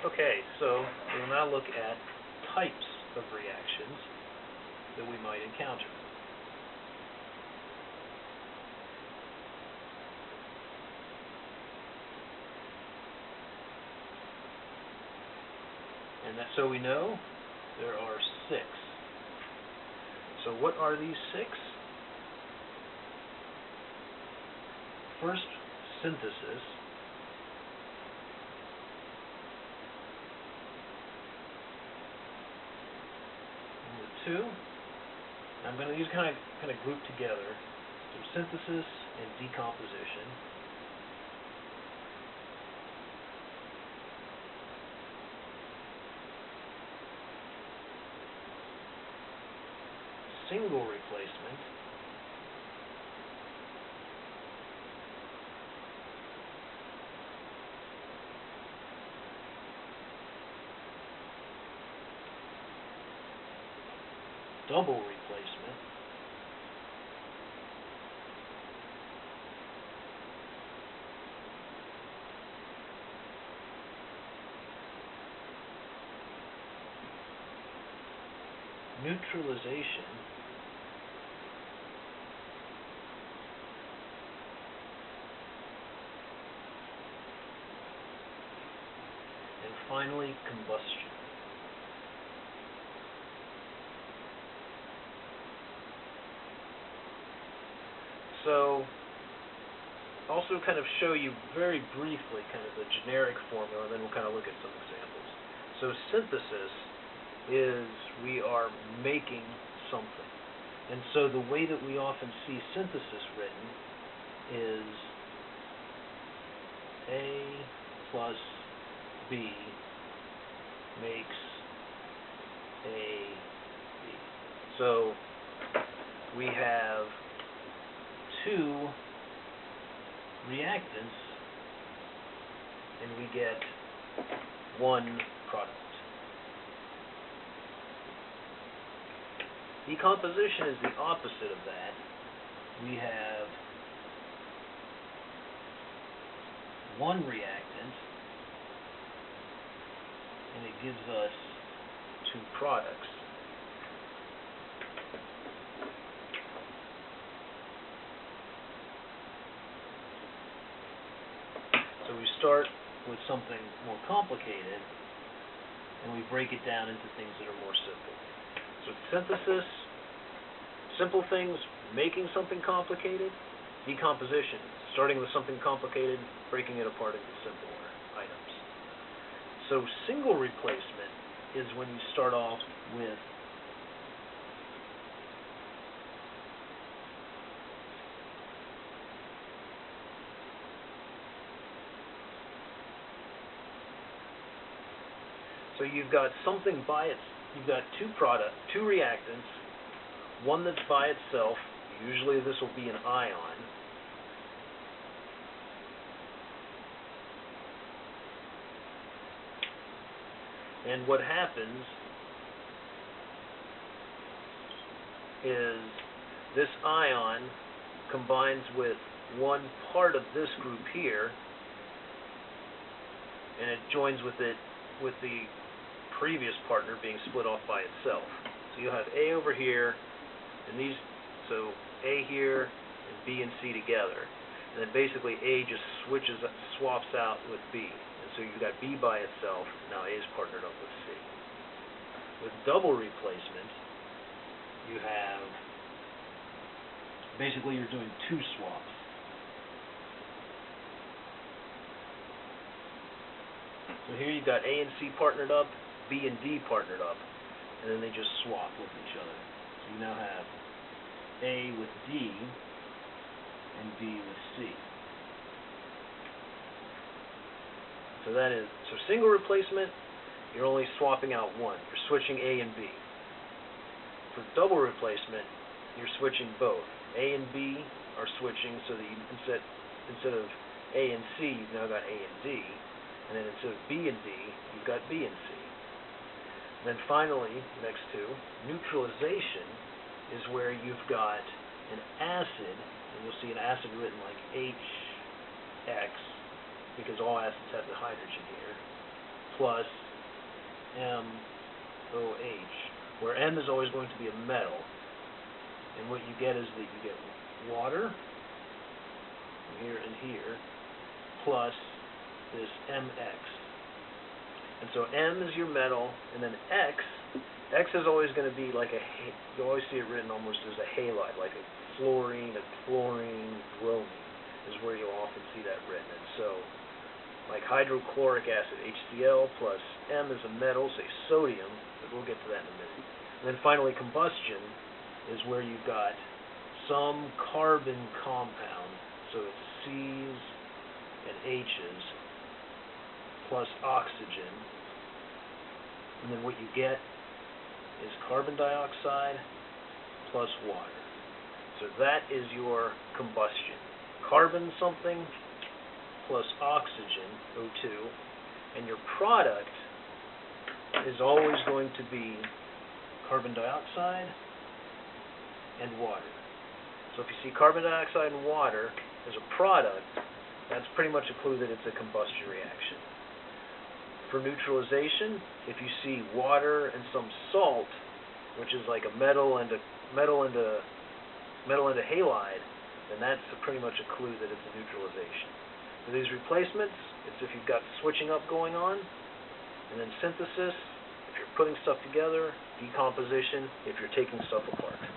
Okay, so we'll now look at types of reactions that we might encounter. And so we know there are 6. So what are these 6? First, synthesis. Number 2, I'm going to use kind of group together. So synthesis and decomposition. Single replacement. Double replacement. Neutralization. And finally, combustion. So, also kind of show you very briefly kind of the generic formula, and then we'll kind of look at some examples. So synthesis is we are making something. And so the way that we often see synthesis written is A plus B makes A B. So we have 2 reactants, and we get 1 product. Decomposition is the opposite of that. We have 1 reactant, and it gives us 2 products. So we start with something more complicated, and we break it down into things that are more simple. So synthesis, simple things, making something complicated. Decomposition, starting with something complicated, breaking it apart into simpler items. So single replacement is when you start off with so you've got something by its, you've got 2 reactants, one that's by itself, usually this will be an ion, and what happens is this ion combines with one part of this group here, and it joins with it with the previous partner being split off by itself. So you'll have A over here, and these, so A here and B and C together, and then basically A just swaps out with B, and so you've got B by itself. Now A is partnered up with C. With double replacement, you have basically you're doing 2 swaps. So here you've got A and C partnered up, B and D partnered up, and then they just swap with each other. So you now have A with D and B with C. So that is, so single replacement, you're only swapping out one. You're switching A and B. For double replacement, you're switching both. A and B are switching so that you, instead of A and C, you've now got A and D. And then instead of B and D, you've got B and C. And then finally, next to, neutralization is where you've got an acid, and you'll see an acid written like HX, because all acids have the hydrogen here, plus MOH, where M is always going to be a metal. And what you get is that you get water here and here, plus this MX. And so M is your metal, and then X is always going to be like you always see it written almost as a halide, like a fluorine, bromine is where you'll often see that written. And so, like hydrochloric acid, HCl, plus M is a metal, say sodium, but we'll get to that in a minute. And then finally, combustion is where you've got some carbon compound, so it's C's and H's, plus oxygen, and then what you get is carbon dioxide plus water. So that is your combustion. Carbon something plus oxygen, O2, and your product is always going to be carbon dioxide and water. So if you see carbon dioxide and water as a product, that's pretty much a clue that it's a combustion reaction. For neutralization, if you see water and some salt, which is like a metal and a halide, then that's pretty much a clue that it's a neutralization. For these replacements, it's if you've got switching up going on, and then synthesis, if you're putting stuff together, decomposition, if you're taking stuff apart.